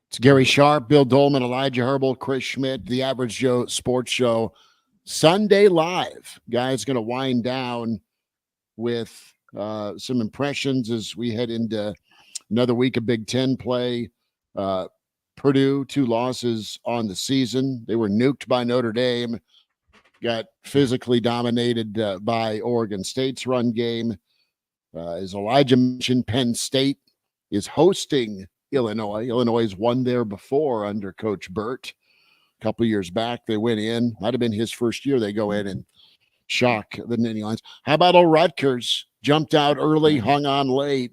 C: It's Gary Sharp, Bill Doleman, Elijah Herbel, Chris Schmidt, the Average Joe Sports Show. Sunday Live. Guys, going to wind down with some impressions as we head into another week of Big Ten play. Purdue, 2 losses on the season. They were nuked by Notre Dame, got physically dominated by Oregon State's run game. As Elijah mentioned, Penn State is hosting Illinois. Illinois won there before under Coach Burt. A couple years back, they went in. Might have been his first year. They go in and shock the Nittany Lions. How about old Rutgers? Jumped out early, hung on late.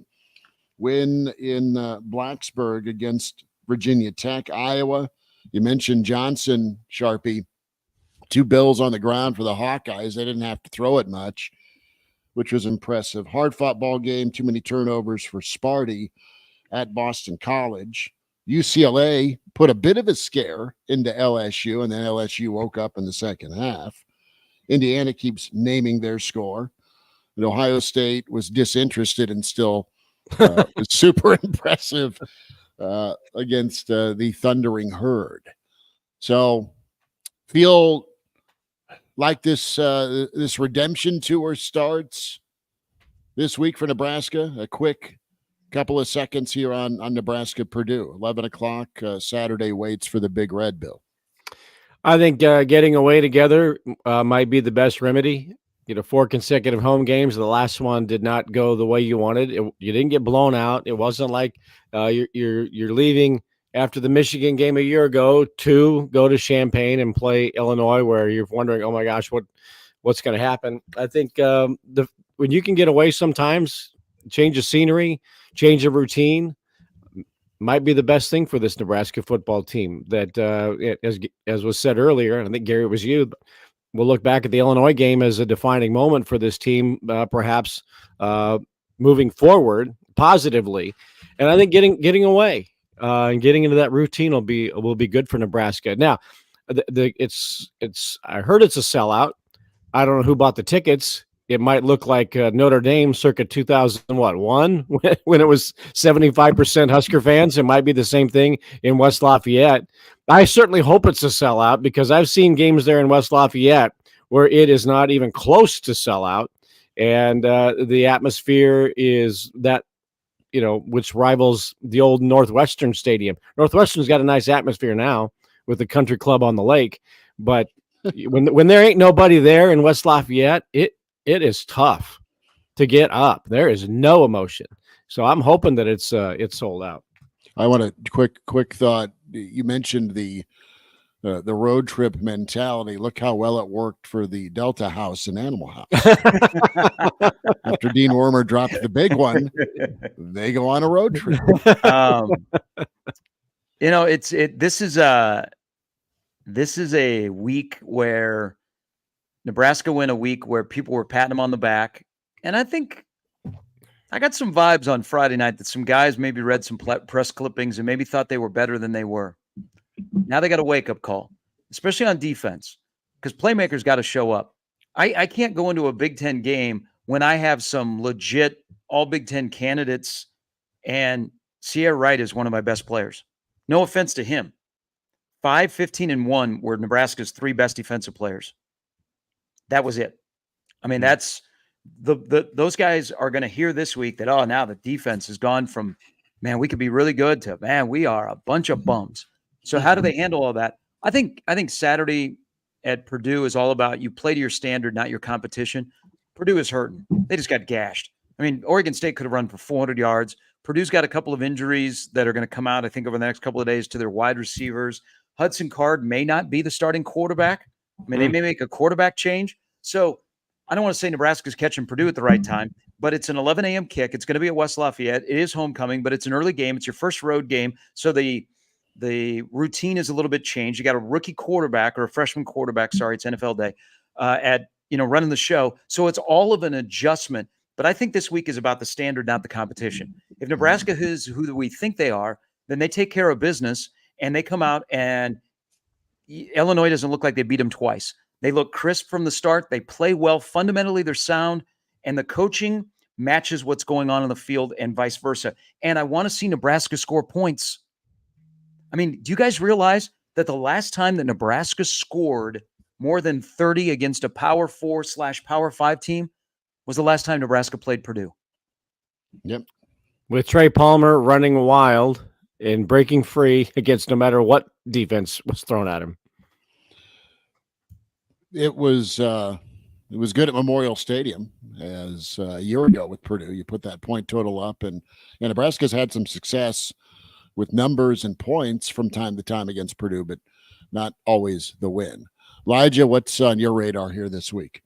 C: Win in Blacksburg against Virginia Tech. Iowa, you mentioned Johnson, Sharpie. 2 bills on the ground for the Hawkeyes. They didn't have to throw it much, which was impressive. Hard-fought ball game, too many turnovers for Sparty at Boston College. UCLA put a bit of a scare into LSU, and then LSU woke up in the second half. Indiana keeps naming their score. And Ohio State was disinterested and still super impressive against the Thundering Herd. So feel like this redemption tour starts this week for Nebraska. A quick couple of seconds here on Nebraska Purdue. 11 o'clock Saturday waits for the Big Red, Bill.
B: I think getting away together might be the best remedy. 4 consecutive home games. The last one did not go the way you wanted. You didn't get blown out. It wasn't like you're leaving after the Michigan game a year ago to go to Champaign and play Illinois, where you're wondering, oh my gosh, what's going to happen? I think when you can get away sometimes, change of scenery, change of routine, might be the best thing for this Nebraska football team. That as was said earlier, and I think Gary, it was you. We'll look back at the Illinois game as a defining moment for this team, perhaps moving forward positively. And I think getting away and getting into that routine will be good for Nebraska. Now, it's I heard it's a sellout. I don't know who bought the tickets. It might look like Notre Dame circa 2001 when it was 75% Husker fans. It might be the same thing in West Lafayette. I certainly hope it's a sellout because I've seen games there in West Lafayette where it is not even close to sellout, and the atmosphere is that which rivals the old Northwestern Stadium. Northwestern's got a nice atmosphere now with the country club on the lake, but when there ain't nobody there in West Lafayette, it is tough to get up. There is no emotion. So I'm hoping that it's sold out.
C: I want a quick thought. You mentioned the road trip mentality. Look how well it worked for the Delta House and Animal House. After Dean Wormer dropped the big one, they go on a road trip.
A: This is a week where Nebraska went a week where people were patting them on the back. And I think I got some vibes on Friday night that some guys maybe read some press clippings and maybe thought they were better than they were. Now they got a wake-up call, especially on defense, because playmakers got to show up. I can't go into a Big Ten game when I have some legit all Big Ten candidates, and Sierra Wright is one of my best players. No offense to him. 5, 15, and 1 were Nebraska's 3 best defensive players. That was it. I mean, that's those guys are going to hear this week that, oh, now the defense has gone from, man, we could be really good to, man, we are a bunch of bums. So how do they handle all that? I think Saturday at Purdue is all about you play to your standard, not your competition. Purdue is hurting. They just got gashed. I mean, Oregon State could have run for 400 yards. Purdue's got a couple of injuries that are going to come out, I think, over the next couple of days to their wide receivers. Hudson Card may not be the starting quarterback. I mean, they may make a quarterback change. So I don't want to say Nebraska's catching Purdue at the right time, but it's an 11 a.m. kick. It's going to be at West Lafayette. It is homecoming, but it's an early game. It's your first road game. So the routine is a little bit changed. You got a rookie quarterback or a freshman quarterback. Sorry, it's NFL day running the show. So it's all of an adjustment. But I think this week is about the standard, not the competition. If Nebraska is who we think they are, then they take care of business and they come out and Illinois doesn't look like they beat them twice. They look crisp from the start. They play well. Fundamentally, they're sound. And the coaching matches what's going on the field and vice versa. And I want to see Nebraska score points. I mean, do you guys realize that the last time that Nebraska scored more than 30 against a Power 4/Power 5 team was the last time Nebraska played Purdue?
C: Yep.
B: With Trey Palmer running wild and breaking free against no matter what defense was thrown at him.
C: It was good at Memorial Stadium as a year ago with Purdue. You put that point total up, and Nebraska's had some success with numbers and points from time to time against Purdue, but not always the win. Elijah, what's on your radar here this week?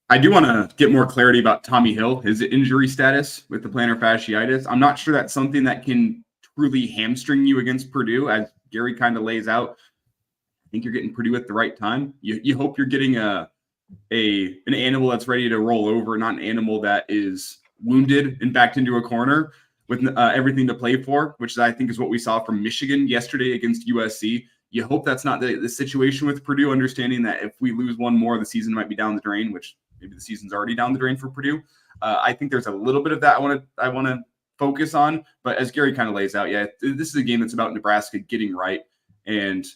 D: I do want to get more clarity about Tommy Hill, his injury status with the plantar fasciitis. I'm not sure that's something that can truly hamstring you against Purdue, as Gary kind of lays out. I think you're getting Purdue at the right time. You hope you're getting an animal that's ready to roll over, not an animal that is wounded and backed into a corner with everything to play for, which I think is what we saw from Michigan yesterday against USC. You hope that's not the situation with Purdue, understanding that if we lose one more, the season might be down the drain, which maybe the season's already down the drain for Purdue. I think there's a little bit of that I want to focus on. But as Gary kind of lays out, this is a game that's about Nebraska getting right and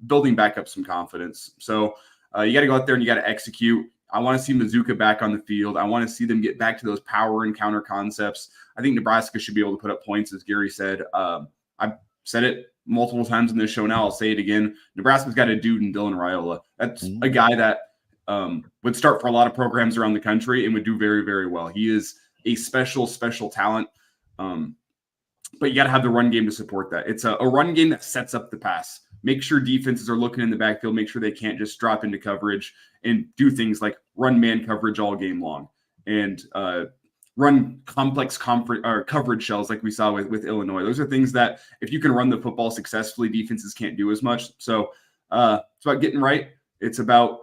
D: building back up some confidence. So you got to go out there and you got to execute. I want to see Mazuka back on the field. I want to see them get back to those power and counter concepts. I think Nebraska should be able to put up points, as Gary said. I said it multiple times in this show now. I'll say it again. Nebraska's got a dude in Dylan Raiola. That's a guy that would start for a lot of programs around the country and would do very, very well. He is a special talent. But you got to have the run game to support that. It's a run game that sets up the pass. Make sure defenses are looking in the backfield. Make sure they can't just drop into coverage and do things like run man coverage all game long and run complex coverage shells like we saw with Illinois. Those are things that if you can run the football successfully, defenses can't do as much. So it's about getting right. It's about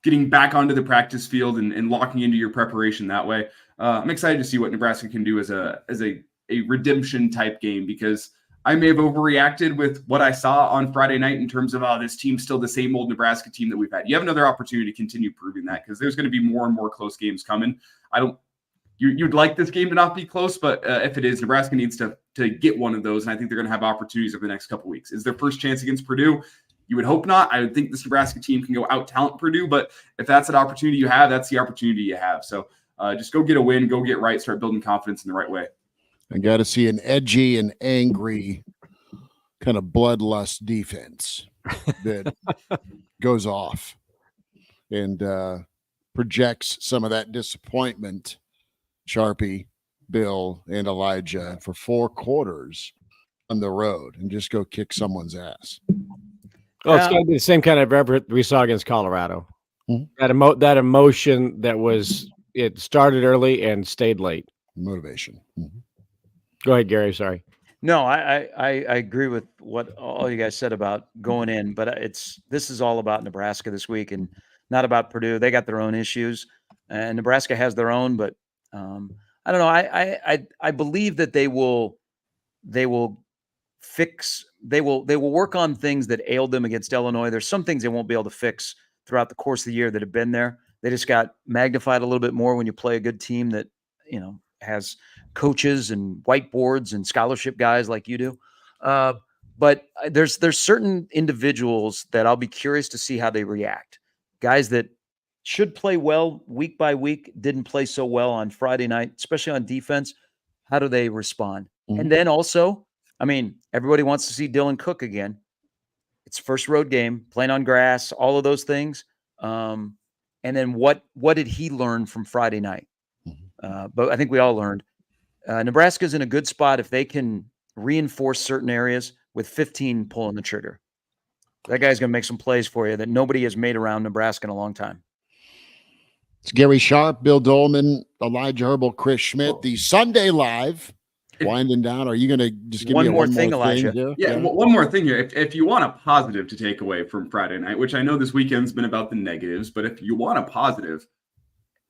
D: getting back onto the practice field and locking into your preparation that way. I'm excited to see what Nebraska can do as a redemption type game, because I may have overreacted with what I saw on Friday night in terms of, this team's still the same old Nebraska team that we've had. You have another opportunity to continue proving that, because there's going to be more and more close games coming. You'd like this game to not be close, but if it is, Nebraska needs to get one of those, and I think they're going to have opportunities over the next couple of weeks. Is their first chance against Purdue? You would hope not. I would think this Nebraska team can go out talent Purdue, but if that's an opportunity you have, that's the opportunity you have. So just go get a win, go get right, start building confidence in the right way.
C: I got to see an edgy and angry kind of bloodlust defense that goes off and projects some of that disappointment, Sharpie, Bill, and Elijah, for 4 quarters on the road and just go kick someone's ass.
B: Oh, it's going to be the same kind of effort we saw against Colorado.
C: Mm-hmm.
B: That emotion it started early and stayed late.
C: Motivation. Mm-hmm.
B: Go ahead, Gary. Sorry.
A: No, I agree with what all you guys said about going in, but this is all about Nebraska this week and not about Purdue. They got their own issues, and Nebraska has their own. But I don't know. I believe that they will work on things that ailed them against Illinois. There's some things they won't be able to fix throughout the course of the year that have been there. They just got magnified a little bit more when you play a good team that has coaches and whiteboards and scholarship guys like you do. But there's certain individuals that I'll be curious to see how they react. Guys that should play well week by week, didn't play so well on Friday night, especially on defense. How do they respond? Mm-hmm. And then also, everybody wants to see Dylan Cook again. It's first road game, playing on grass, all of those things. And then what did he learn from Friday night? But I think we all learned Nebraska's in a good spot if they can reinforce certain areas with 15 pulling the trigger. That guy's going to make some plays for you that nobody has made around Nebraska in a long time.
C: It's Gary Sharp, Bill Doleman, Elijah Herbel, Chris Schmidt. The Sunday Live winding down. Are you going to just give me one more thing,
A: Elijah?
C: Here?
D: Yeah, one more thing here. If you want a positive to take away from Friday night, which I know this weekend's been about the negatives, but if you want a positive,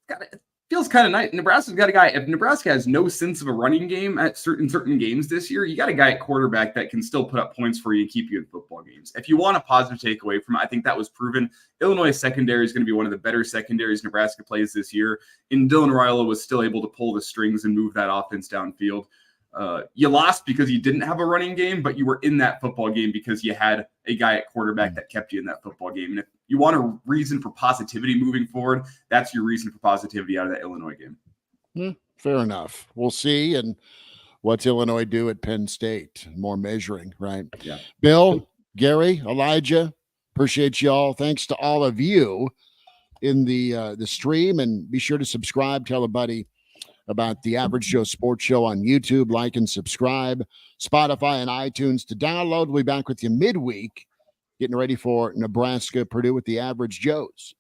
D: it feels kind of nice. Nebraska's got a guy. If Nebraska has no sense of a running game at certain games this year, you got a guy at quarterback that can still put up points for you and keep you in football games. If you want a positive takeaway from it, I think that was proven. Illinois secondary is going to be one of the better secondaries Nebraska plays this year. And Dylan Raiola was still able to pull the strings and move that offense downfield. You lost because you didn't have a running game, but you were in that football game because you had a guy at quarterback that kept you in that football game. And if you want a reason for positivity moving forward, that's your reason for positivity out of that Illinois game.
C: Fair enough. We'll see. And what's Illinois do at Penn State? More measuring, right?
D: Yeah.
C: Bill, Gary, Elijah, appreciate y'all. Thanks to all of you in the stream, and be sure to subscribe. Tell a buddy about the Average Joe Sports Show on YouTube. Like and subscribe. Spotify and iTunes to download. We'll be back with you midweek, getting ready for Nebraska, Purdue with the Average Joes.